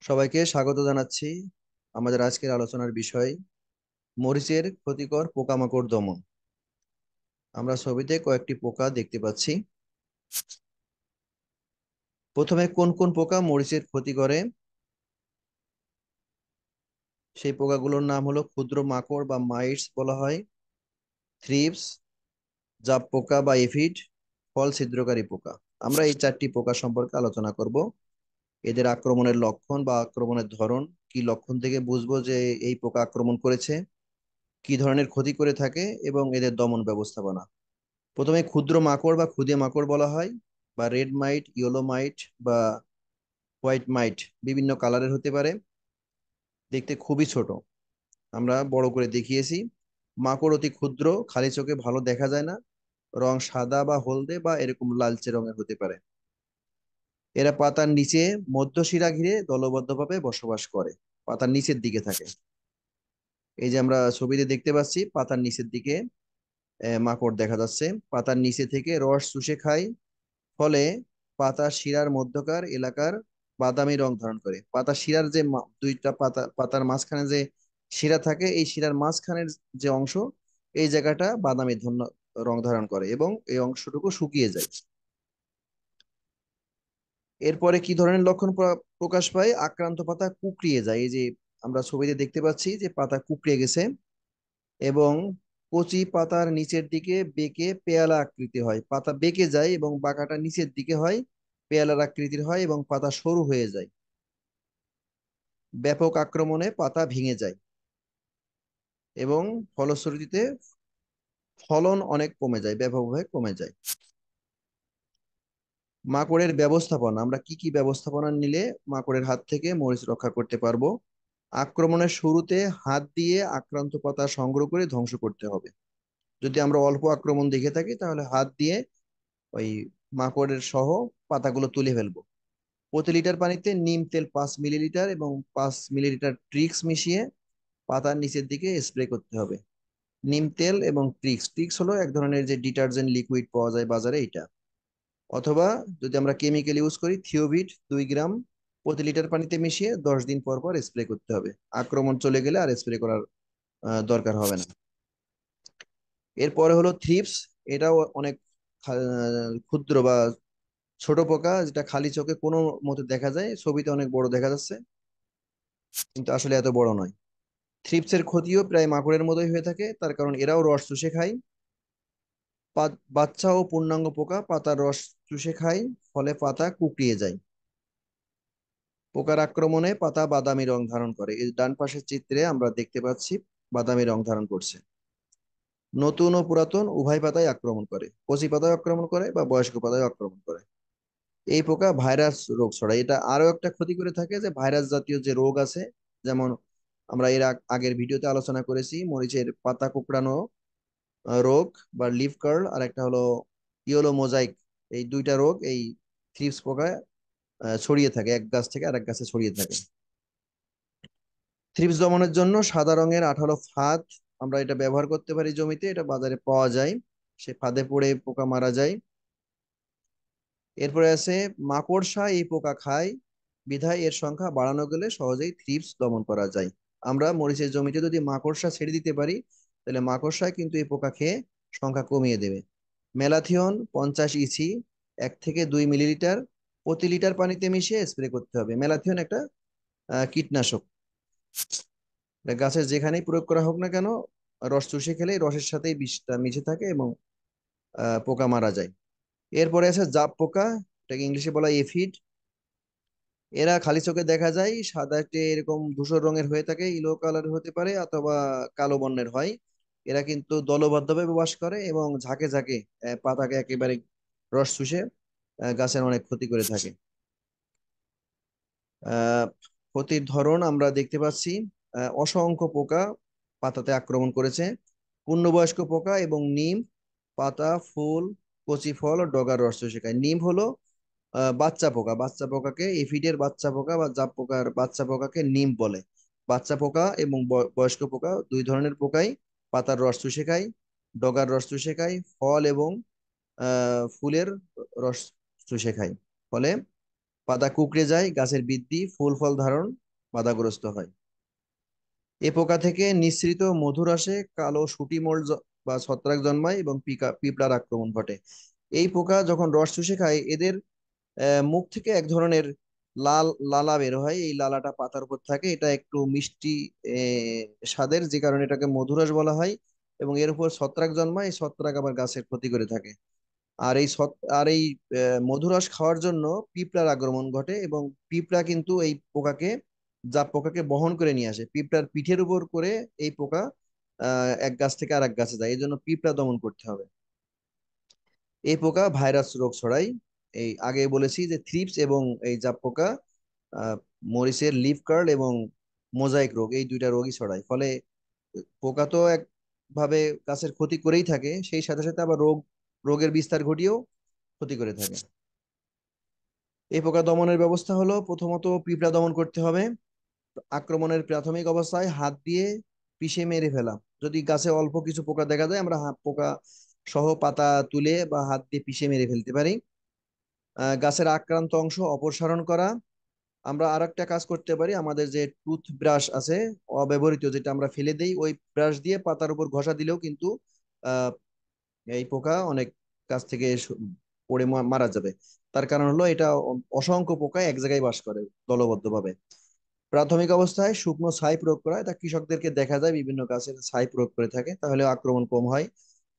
সবাইকে স্বাগত জানাচ্ছি। আমাদের আজকের আলোচনার বিষয় মরিচের ক্ষতিকর পোকামাকড় দমন। আমরা ছবিতে কয়েকটি পোকা দেখতে পাচ্ছি। প্রথমে কোন কোন পোকা মরিচের ক্ষতি করে সেই পোকাগুলোর নাম হলো ক্ষুদ্র মাকড় বা মাইটস বলা হয়, থ্রিপস, জাপ পোকা বা এফিড, ফল ছিদ্রকারী পোকা। আমরা এই চারটি পোকা সম্পর্কে আলোচনা করব। এদের আক্রমণের লক্ষণ বা আক্রমণের ধরন, কি লক্ষণ থেকে বুঝবো যে এই পোকা আক্রমণ করেছে, কি ধরনের ক্ষতি করে থাকে এবং এদের দমন ব্যবস্থাপনা। প্রথমে ক্ষুদ্র মাকড় বা খুদে মাকড় বলা হয়, বা রেড মাইট, ইয়েলো মাইট বা হোয়াইট মাইট। বিভিন্ন কালারের হতে পারে, দেখতে খুবই ছোট। আমরা বড় করে দেখিয়েছি। মাকড় অতি ক্ষুদ্র, খালি চোখে ভালো দেখা যায় না। রং সাদা বা হলদে বা এরকম লালচে রঙের হতে পারে। এরা পাতার নিচে মধ্যশিরা ঘিরে দলবদ্ধভাবে বসবাস করে, পাতার নিচের দিকে থাকে। এই যে আমরা ছবিতে দেখতে পাচ্ছি, পাতার নিচের দিকে মাকড় দেখা যাচ্ছে। পাতার নিচে থেকে রস চুষে খায়, ফলে পাতা শিরার মধ্যকার এলাকার বাদামি রং ধারণ করে। পাতা শিরার যে দুইটা পাতার মাঝখানে যে শিরা থাকে, এই শিরার মাঝখানের যে অংশ, এই জায়গাটা বাদামি রং ধারণ করে এবং এই অংশটুকু শুকিয়ে যায়। এরপরে কি ধরনের লক্ষণ প্রকাশ পায়? আক্রান্ত পাতা কুঁকড়িয়ে যায়। এই যে আমরা ছবিতে দেখতে পাচ্ছি যে পাতা কুঁকড়িয়ে গেছে এবং কচি পাতার নিচের দিকে বেঁকে পেয়ালা আকৃতি হয়। পাতা বেঁকে যায় এবং বাঁকাটা নিচের দিকে হয়, পেয়ালার আকৃতির হয় এবং পাতা সরু হয়ে যায়। ব্যাপক আক্রমণে পাতা ভেঙে যায় এবং ফলশ্রুতিতে ফলন অনেক কমে যায়, ব্যাপকভাবে কমে যায়। মাকড়ের ব্যবস্থাপনা, আমরা কি কি ব্যবস্থাপনা নিলে মাকড়ের হাত থেকে মরিচ রক্ষা করতে পারবো? আক্রমণের শুরুতে হাত দিয়ে আক্রান্ত পাতা সংগ্রহ করে ধ্বংস করতে হবে। যদি আমরা অল্প আক্রমণ দেখে থাকি তাহলে হাত দিয়ে ওই মাকড়ের সহ পাতাগুলো তুলে ফেলবো। প্রতি লিটার পানিতে নিম তেল 5 মিলিলিটার এবং 5 মিলিলিটার ট্রিক্স মিশিয়ে পাতার নিচের দিকে স্প্রে করতে হবে। নিম তেল এবং ট্রিক্স ট্রিক্স হলো এক ধরনের যে ডিটারজেন্ট লিকুইড পাওয়া যায় বাজারে, এটা। অথবা যদি আমরা কেমিক্যাল ইউজ করি, থিওভিট 2 গ্রাম প্রতি লিটার পানিতে মিশিয়ে 10 দিন পর পর স্প্রে করতে হবে। আক্রমণ চলে গেলে আর স্প্রে করার দরকার হবে না। এরপরে হলো থ্রিপস। এটাও অনেক ক্ষুদ্র বা ছোট পোকা, যেটা খালি চোখে কোনো মতে দেখা যায়। ছবিতে অনেক বড় দেখা যাচ্ছে, কিন্তু আসলে এত বড় নয়। থ্রিপসের ক্ষতিও প্রায় মাকড়ের মতোই হয়ে থাকে, তার কারণ এরাও রস চুষে খায়। বাচ্চা ও পূর্ণাঙ্গ পোকা পাতার রস চুষে খায়, ফলে পাতা কুকড়িয়ে যায়। পোকার আক্রমণে পাতা বাদামি রং ধারণ করে। এই ডান পাশের চিত্রে আমরা দেখতে পাচ্ছি বাদামি রং ধারণ করছে। নতুন ও পুরাতন উভয় পাতায় আক্রমণ করে, কচি পাতায় আক্রমণ করে বা বয়স্ক পাতায় আক্রমণ করে। এই পোকা ভাইরাস রোগ ছড়ায়। এটা আরো একটা ক্ষতি করে থাকে, যে ভাইরাস জাতীয় যে রোগ আছে, যেমন আমরা এর আগের ভিডিওতে আলোচনা করেছি মরিচের পাতা কুকড়ানো রোগ বা লিফ কার্ল, আর একটা হলো ইয়েলো মোজাইক। এই দুইটা রোগ এই থ্রিপস পোকা ছড়িয়ে থাকে, এক গাছ থেকে আরেক গাছে ছড়িয়ে থাকে। থ্রিপস দমনের জন্য সাদা রঙের আঠালো ফাঁদ আমরা এটা ব্যবহার করতে পারি জমিতে, এটা বাজারে পাওয়া যায়। সে ফাঁদে পড়ে পোকা মারা যায়। এরপরে আছে মাকড়সা। এই পোকা খায়, বিধায় এর সংখ্যা বাড়ানো গেলে সহজেই থ্রিপস দমন করা যায়। আমরা মরিচের জমিতে যদি মাকড়সা ছেড়ে দিতে পারি, তাহলে মাকড়সায় কিন্তু এই পোকা খেয়ে সংখ্যা কমিয়ে দেবে। ম্যালাথিয়ন 50 ইসি 1 থেকে 2 মিলিলিটার প্রতি লিটার পানিতে মিশিয়ে স্প্রে করতে হবে। ম্যালাথিয়ন একটা কীটনাশক। এটা গাছের যেখানেই প্রয়োগ করা হোক না কেন, রস চুষে খেলে রসের সাথেই বিষটা মিশে থাকে এবং পোকা মারা যায়। এরপরে আছে জাপ পোকা, এটাকে ইংলিশে বলা হয় এফিড। এরা খালি চোখে দেখা যায়, সাদাটে এরকম ধূসর রঙের হয়ে থাকে, ইলো কালার হতে পারে অথবা কালো বর্ণের হয়। এরা কিন্তু দলবদ্ধভাবে বাস করে এবং ঝাঁকে ঝাঁকে পাতাকে একেবারে রস চুষে গাছের অনেক ক্ষতি করে থাকে। আহ ক্ষতির ধরন আমরা দেখতে পাচ্ছি, অসংখ্য পোকা পাতাতে আক্রমণ করেছে। পূর্ণবয়স্ক পোকা এবং নিম পাতা, ফুল, কচি ফল ও ডগার রস চুষে খায়। নিম হলো বাচ্চা পোকা। বাচ্চা পোকাকে এফিডের বাচ্চা পোকা বা জাপ পোকার বাচ্চা পোকাকে নিম বলে। বাচ্চা পোকা এবং বয়স্ক পোকা দুই ধরনের পোকাই পাতার রস চুষে খায়, ডগার রস চুষে খায়, ফল এবং ফুলের রস চুষে খায়। ফলে পাতা কুঁকড়ে যায়, গাছের বৃদ্ধি, ফুল ফল ধারণ বাধাগ্রস্ত হয়। এ পোকা থেকে নিঃসৃত মধুর রসে কালো শুঁটি বা ছত্রাক জন্মায় এবং পিঁপড়ার আক্রমণ ঘটে। এই পোকা যখন রস চুষে খায়, এদের মুখ থেকে এক ধরনের লাল লালা বের হয়। এই লালাটা পাতার উপর থাকে, এটা একটু মিষ্টি স্বাদের, যে কারণে এটাকে মধুরস বলা হয়। এবং এর উপর ছত্রাক জন্মায়, এই ছত্রাক আবার গাছের ক্ষতি করে থাকে। আর এই মধুরস খাওয়ার জন্য পিঁপড়ার আগমন ঘটে, এবং পিঁপড়া কিন্তু এই পোকাকে, জাপ পোকাকে বহন করে নিয়ে আসে পিঁপড়ার পিঠের উপর করে। এই পোকা এক গাছ থেকে আরেক গাছে যায়, এই জন্য পিঁপড়া দমন করতে হবে। এই পোকা ভাইরাস রোগ ছড়ায়। এই আগে বলেছি যে থ্রিপস এবং এই জাপ পোকা আহ, মরিচের লিফ কার্ল এবং মোজাইক রোগ, এই দুইটা রোগই ছড়ায়। ফলে পোকা তো একভাবে গাছের ক্ষতি করেই থাকে, সেই সাথে সাথে আবার রোগের বিস্তার ঘটিয়েও ক্ষতি করে থাকে। এই পোকা দমনের ব্যবস্থা হলো, প্রথমত পিঁপড়া দমন করতে হবে। আক্রমণের প্রাথমিক অবস্থায় হাত দিয়ে পিষে মেরে ফেলা। যদি গাছে অল্প কিছু পোকা দেখা যায়, আমরা হাত পোকা সহ পাতা তুলে বা হাত দিয়ে পিষে মেরে ফেলতে পারি। গাছের আক্রান্ত অংশ অপসারণ করা। আমরা আর একটা কাজ করতে পারি, আমাদের যে টুথ ব্রাশ আছে অব্যবহৃত, যেটা আমরা ফেলে দেই, ওই ব্রাশ দিয়ে পাতার উপর ঘষা দিলেও কিন্তু আহ এই পোকা অনেক গাছ থেকে পড়ে মারা যাবে। তার কারণ হলো এটা অসংখ্য পোকা এক জায়গায় বাস করে দলবদ্ধভাবে। প্রাথমিক অবস্থায় শুকনো ছাই প্রয়োগ করা হয়, তা কৃষকদেরকে দেখা যায় বিভিন্ন গাছের ছাই প্রয়োগ করে থাকে, তাহলে আক্রমণ কম হয়।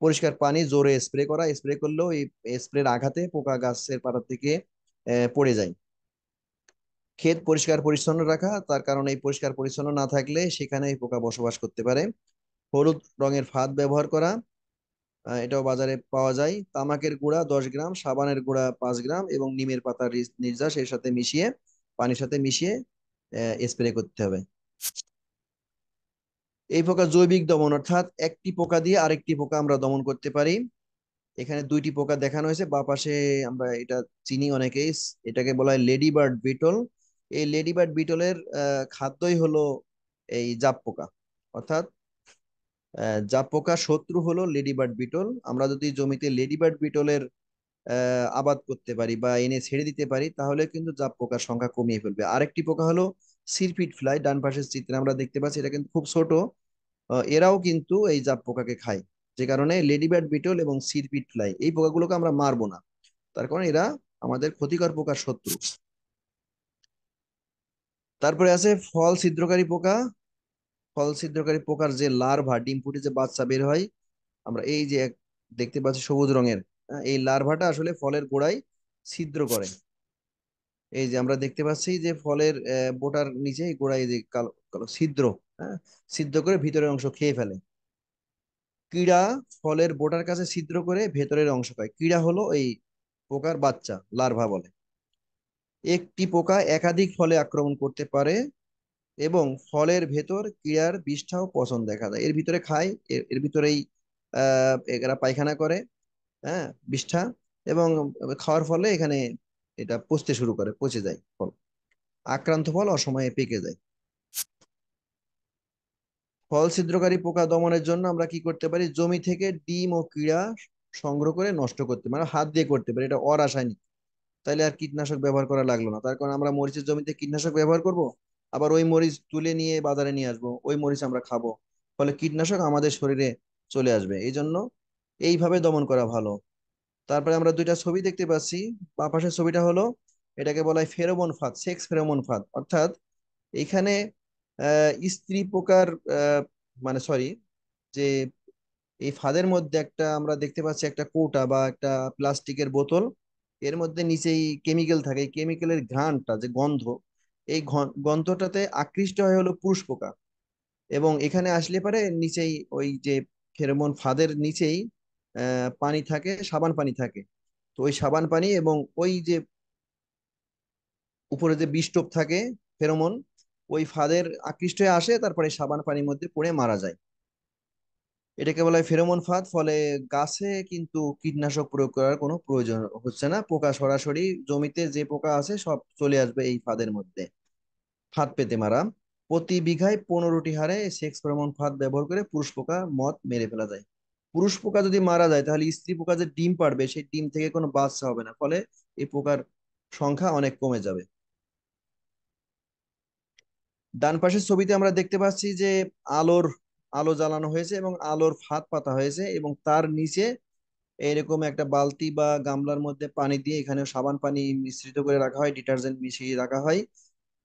পরিষ্কার পানি জোরে স্প্রে করা, স্প্রে করলেও এই স্প্রের আঘাতে পোকা গাছের পাতা থেকে পড়ে যায়। ক্ষেত পরিষ্কার পরিচ্ছন্ন রাখা, তার কারণ এই পরিষ্কার পরিচ্ছন্ন না থাকলে সেখানে এই পোকা বসবাস করতে পারে। হলুদ রঙের ফাঁদ ব্যবহার করা, এটাও বাজারে পাওয়া যায়। তামাকের গুঁড়া 10 গ্রাম, সাবানের গুঁড়া 5 গ্রাম এবং নিমের পাতার নির্যাস এর সাথে মিশিয়ে, পানির সাথে মিশিয়ে স্প্রে করতে হবে। এই পোকা জৈবিক দমন, অর্থাৎ একটি পোকা দিয়ে আরেকটি পোকা আমরা দমন করতে পারি। এখানে দুইটি পোকা দেখানো হয়েছে বা পাশে, আমরা এটা চিনি অনেকেই, এটাকে বলা হয় লেডি বার্ড বিটল। এই লেডি বার্ড বিটলের খাদ্যই হলো এই জাপ পোকা। অর্থাৎ জাপ পোকা শত্রু হলো লেডি বার্ড বিটল। আমরা যদি জমিতে লেডি বার্ড বিটলের আবাদ করতে পারি বা এনে ছেড়ে দিতে পারি, তাহলে কিন্তু জাপ পোকার সংখ্যা কমিয়ে ফেলবে। আরেকটি পোকা হলো সিরপিট ফ্লাই, ডান পাশের চিত্রে আমরা দেখতে পাচ্ছি, এটা কিন্তু খুব ছোট। এরাও কিন্তু এই জাপ পোকাকে খায়, যে কারণে লেডিবার্ড বিটল এবং সিরপিট ফ্লাই এই পোকাগুলোকে আমরা মারবো না, তার কারণ এরা আমাদের ক্ষতিকর পোকার শত্রু। তারপরে আছে ফল ছিদ্রকারী পোকা। ফল ছিদ্রকারী পোকার যে লার্ভা, ডিম ফুটে যে বাচ্চা বের হয়, আমরা এই যে দেখতে পাচ্ছি সবুজ রঙের, এই লার্ভাটা আসলে ফলের গোড়ায় ছিদ্র করে। এই যে আমরা দেখতে পাচ্ছি যে ফলের বোটার নিচে গোড়ায় যে কালো কালো ছিদ্র, হ্যাঁ, ছিদ্র করে ভিতরের অংশ খেয়ে ফেলে। কীড়া ফলের বোটার কাছে ছিদ্র করে ভেতরের অংশ খায়। কীড়া হলো এই পোকার বাচ্চা, লার্ভা বলে। একটি পোকা একাধিক ফলে আক্রমণ করতে পারে এবং ফলের ভেতর কীড়ার বিষ্ঠাও পচন দেখা যায়। এর ভিতরে খায়, এর ভিতরেই এরা পায়খানা করে, হ্যাঁ, বিষ্ঠা। এবং খাওয়ার ফলে এখানে এটা পচতে শুরু করে, পচে যায় ফল। আক্রান্ত ফল অসময়ে পেকে যায়। ফল ছিদ্রকারী পোকা দমনের জন্য আমরা কি করতে পারি, জমি থেকে ডিম ও কীড়া সংগ্রহ করে নষ্ট করতে, মানে হাত দিয়ে করতে পারি, এটা অরাসায়নিক। তাইলে আর কীটনাশক ব্যবহার করা লাগলো না, তার কারণ আমরা মরিচের জমিতে কীটনাশক ব্যবহার করব, আবার ওই মরিচ তুলে নিয়ে বাজারে নিয়ে আসবো, ওই মরিচ আমরা খাবো, ফলে কীটনাশক আমাদের শরীরে চলে আসবে। এই জন্য এইভাবে দমন করা ভালো। তারপরে আমরা দুইটা ছবি দেখতে পাচ্ছি। বাঁ পাশের ছবিটা হলো, এটাকে বলা হয় ফেরোমন ফাঁদ, সেক্স ফেরোমন ফাঁদ। অর্থাৎ এখানে স্ত্রী পোকার মানে সরি, যে এই ফাঁদের মধ্যে একটা আমরা দেখতে পাচ্ছি একটা কৌটা বা একটা প্লাস্টিকের বোতল, এর মধ্যে নিচেই কেমিক্যাল থাকে। এই কেমিক্যালের ঘ্রাণটা যে গন্ধ, এই গন্ধটাতে আকৃষ্ট হয় হলো পুরুষ পোকা। এবং এখানে আসলে পারে নিচেই ওই যে ফেরোমন ফাঁদের নিচেই পানি থাকে, সাবান পানি থাকে। তো ওই সাবান পানি এবং ওই যে উপরে যে বিষটোপ থাকে, ফেরোমন, ওই ফাঁদের আকৃষ্ট হয়ে আসে, তারপরে সাবান পানির মধ্যে পড়ে মারা যায়। এটাকে বলা হয় ফেরোমন ফাঁদ। ফলে গাছে কিন্তু কীটনাশক প্রয়োগ করার কোনো প্রয়োজন হচ্ছে না, পোকা সরাসরি জমিতে যে পোকা আছে সব চলে আসবে এই ফাঁদের মধ্যে। ফাঁদ পেতে মারা, প্রতি বিঘায় 15টি হারে সেক্স ফেরোমন ফাঁদ ব্যবহার করে পুরুষ পোকা মদ মেরে ফেলা যায়। পুরুষ পোকা যদি মারা যায়, তাহলে স্ত্রী পোকা যে ডিম পাড়বে সেই ডিম থেকে কোনো বাচ্চা হবে না, ফলে এই পোকার সংখ্যা অনেক কমে যাবে। ডান পাশের ছবিতে আমরা দেখতে পাচ্ছি যে আলোর আলো জ্বালানো হয়েছে এবং আলোর ফাঁদ পাতা হয়েছে এবং তার নিচে এরকম একটা বালতি বা গামলার মধ্যে পানি দিয়ে, এখানে সাবান পানি মিশ্রিত করে রাখা হয়, ডিটারজেন্ট মিশিয়ে রাখা হয়।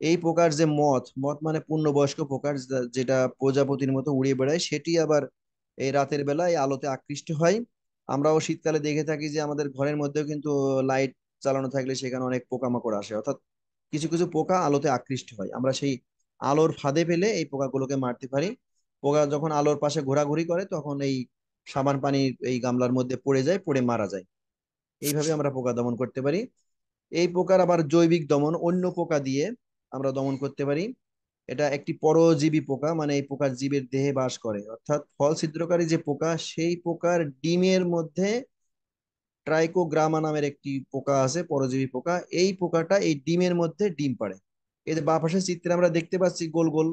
এই পোকার যে মথ, মথ মানে পূর্ণবয়স্ক পোকার যেটা প্রজাপতির মতো উড়ে বেড়ায়, সেটি আবার এই রাতের বেলা এই আলোতে আকৃষ্ট হয়। আমরাও শীতকালে দেখে থাকি যে আমাদের ঘরের মধ্যেও কিন্তু লাইট চালানো থাকলে সেখানে অনেক পোকামাকড় আসে, অর্থাৎ কিছু কিছু পোকা আলোতে আকৃষ্ট হয়। আমরা সেই আলোর ফাঁদে ফেলে এই পোকাগুলোকে মারতে পারি। পোকা যখন আলোর পাশে ঘোরাঘুরি করে তখন এই সাবান পানি এই গামলার মধ্যে পড়ে যায়, পড়ে মারা যায়। এইভাবে আমরা পোকা দমন করতে পারি। এই পোকার আবার জৈবিক দমন অন্য পোকা দিয়ে আমরা দমন করতে পারি। এটা একটি পরজীবী পোকা, মানে এই পোকার জীবের দেহে বাস করে, অর্থাৎ ফল ছিদ্রকারী যে পোকা, সেই পোকার ডিমের মধ্যে ট্রাইকোগ্রামা নামের একটি পোকা আছে, পরজীবী পোকা। এই পোকাটা এই ডিমের মধ্যে ডিম পাড়ে। এই যে বাঁ পাশের চিত্রে আমরা দেখতে পাচ্ছি গোল গোল,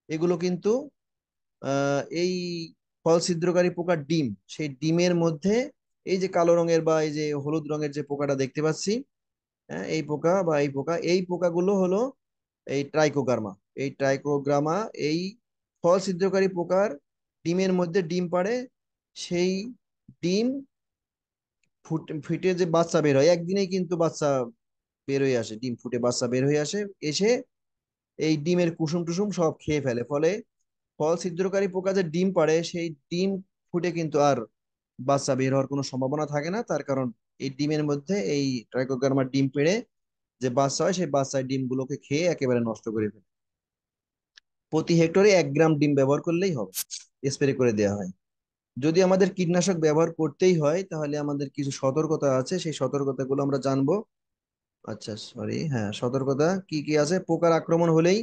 এগুলো কিন্তু এই ফল ছিদ্রকারী পোকার ডিম। সেই ডিমের মধ্যে এই যে কালো রঙের বা এই যে হলুদ রঙের যে পোকাটা দেখতে পাচ্ছি, হ্যাঁ, এই পোকা বা এই পোকাগুলো হলো এই ট্রাইকোগ্রামা। এই ট্রাইকোগ্রামা এই ফল ছিদ্রকারী পোকার ডিমের মধ্যে ডিম পাড়ে। সেই ডিম ফুটে যে বাচ্চা বের হয়, একদিনেই কিন্তু বাচ্চা বের হয়ে আসে, ডিম ফুটে বাচ্চা বের হয়ে আসে, এসে এই ডিমের কুসুম টুসুম সব খেয়ে ফেলে। ফলে ফল ছিদ্রকারী পোকা যে ডিম পাড়ে, সেই ডিম ফুটে কিন্তু আর বাচ্চা বের হওয়ার কোনো সম্ভাবনা থাকে না। তার কারণ এই ডিমের মধ্যে এই ট্রাইকোগ্রামার ডিম পেড়ে যে বাচ্চা হয়, সেই বাচ্চার ডিমগুলোকে খেয়ে একেবারে নষ্ট করে ফেলে। প্রতি হেক্টরে 1 গ্রাম ডিম ব্যবহার করলেই হবে, স্প্রে করে দেওয়া হয়। যদি আমাদের কীটনাশক ব্যবহার করতেই হয় তাহলে আমাদের কিছু সতর্কতা আছে, সেই সতর্কতাগুলো আমরা জানবো। আচ্ছা সরি, হ্যাঁ, সতর্কতা কি কি আছে? পোকার আক্রমণ হলেই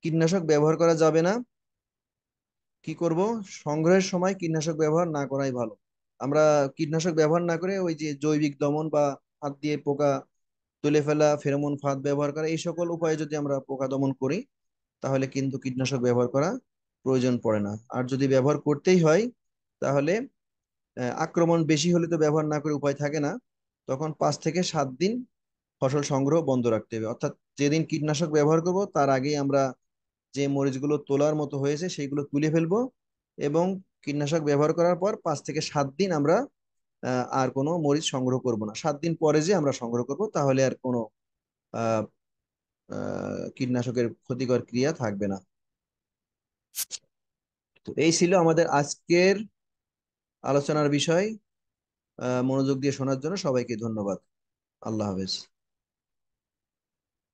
কীটনাশক ব্যবহার করা যাবে না। কি করব? সংগ্রহের সময় কীটনাশক ব্যবহার না করাই ভালো। আমরা কীটনাশক ব্যবহার না করে ওই যে জৈবিক দমন বা হাত দিয়ে পোকা তুলে ফেলা, ফেরোমন ফাঁদ ব্যবহার করা, এই সকল উপায়ে যদি আমরা পোকা দমন করি তাহলে কিন্তু কীটনাশক ব্যবহার করা প্রয়োজন পড়ে না। আর যদি ব্যবহার করতেই হয় তাহলে আক্রমণ বেশি হলে তো ব্যবহার না করে উপায় থাকে না, তখন 5 থেকে 7 দিন ফসল সংগ্রহ বন্ধ রাখতে হবে। অর্থাৎ যেদিন কীটনাশক ব্যবহার করব তার আগেই আমরা যে মরিচগুলো তোলার মতো হয়েছে সেইগুলো তুলে ফেলবো, এবং কীটনাশক ব্যবহার করার পর 5 থেকে 7 দিন আমরা আর কোনো মরিচ সংগ্রহ করব না। 7 দিন পরে যে আমরা সংগ্রহ করব তাহলে আর কোনো আহ কীটনাশকের ক্ষতিকর ক্রিয়া থাকবে না। তো এই ছিল আমাদের আজকের আলোচনার বিষয়। মনোযোগ দিয়ে শোনার জন্য সবাইকে ধন্যবাদ। আল্লাহ হাফেজ।